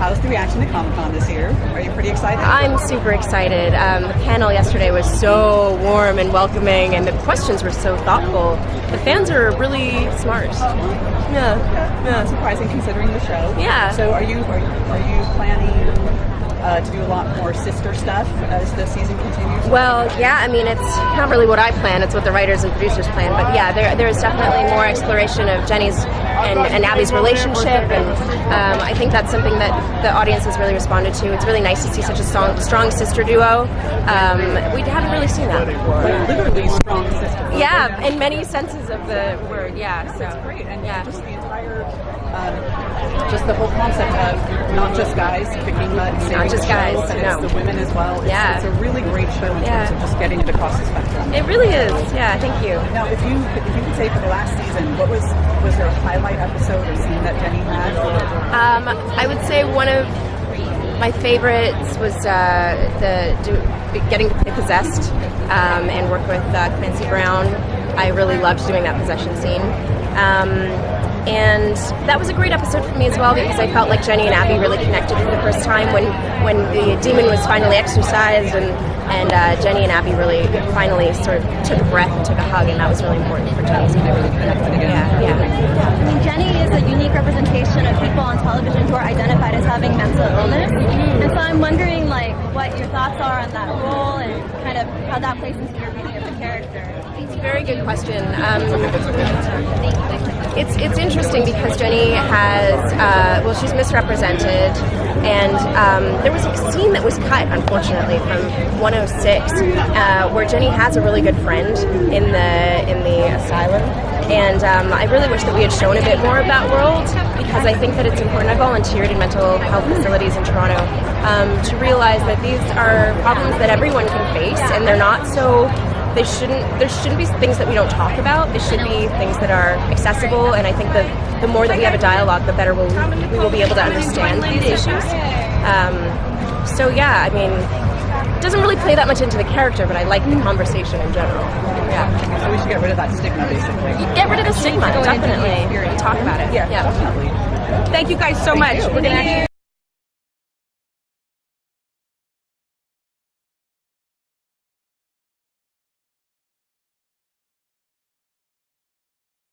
how's the reaction to Comic-Con this year? Are you pretty excited? I'm super excited. The panel yesterday was so warm and welcoming, and the questions were so thoughtful. The fans are really smart. Yeah, surprising considering the show. Yeah. So are you planning to do a lot more sister stuff as the season continues? Well, yeah, I mean, it's not really what I plan, it's what the writers and producers plan, but yeah, there is definitely more exploration of Jenny's and Abby's relationship, and I think that's something that the audience has really responded to. It's really nice to see such a strong sister duo. We haven't really seen that before. Like, literally strong sister. Yeah, in many senses of the word, yeah. So that's great, and yeah. just the entire, just the whole concept of not just guys kicking butt and saving Not just the show, guys, but no. it's the women as well. It's a really great show in terms of just getting it across the spectrum. It really is, yeah, thank you. Now, if you could say for the last season, what was there a highlight episode or scene that Jenny had? I would say one of my favorites was getting to play Possessed and work with Clancy Brown. I really loved doing that possession scene. And that was a great episode for me as well, because I felt like Jenny and Abby really connected for the first time when the demon was finally exorcised, and Jenny and Abby really finally sort of took a breath and took a hug, and that was really important for Jenny. So they really connected again. Yeah. I mean, Jenny is a unique representation of people on television who are identified as having mental illness, and so I'm wondering, like, what your thoughts are on that role and kind of how that plays into your reading of the character. It's a very good question. It's interesting because Jenny has, she's misrepresented, and there was a scene that was cut, unfortunately, from 106, where Jenny has a really good friend in the asylum, and I really wish that we had shown a bit more of that world, because I think that it's important. I volunteered in mental health facilities in Toronto to realize that these are problems that everyone can face, and they're not so. There shouldn't be things that we don't talk about. There should be things that are accessible, and I think that the more that we have a dialogue, the better we will be able to understand these issues. So yeah, I mean, it doesn't really play that much into the character, but I like the conversation in general. Yeah. So we should get rid of that stigma, basically. Get rid of the stigma, definitely, and talk about it. Yeah, definitely. Thank you guys so much. We're gonna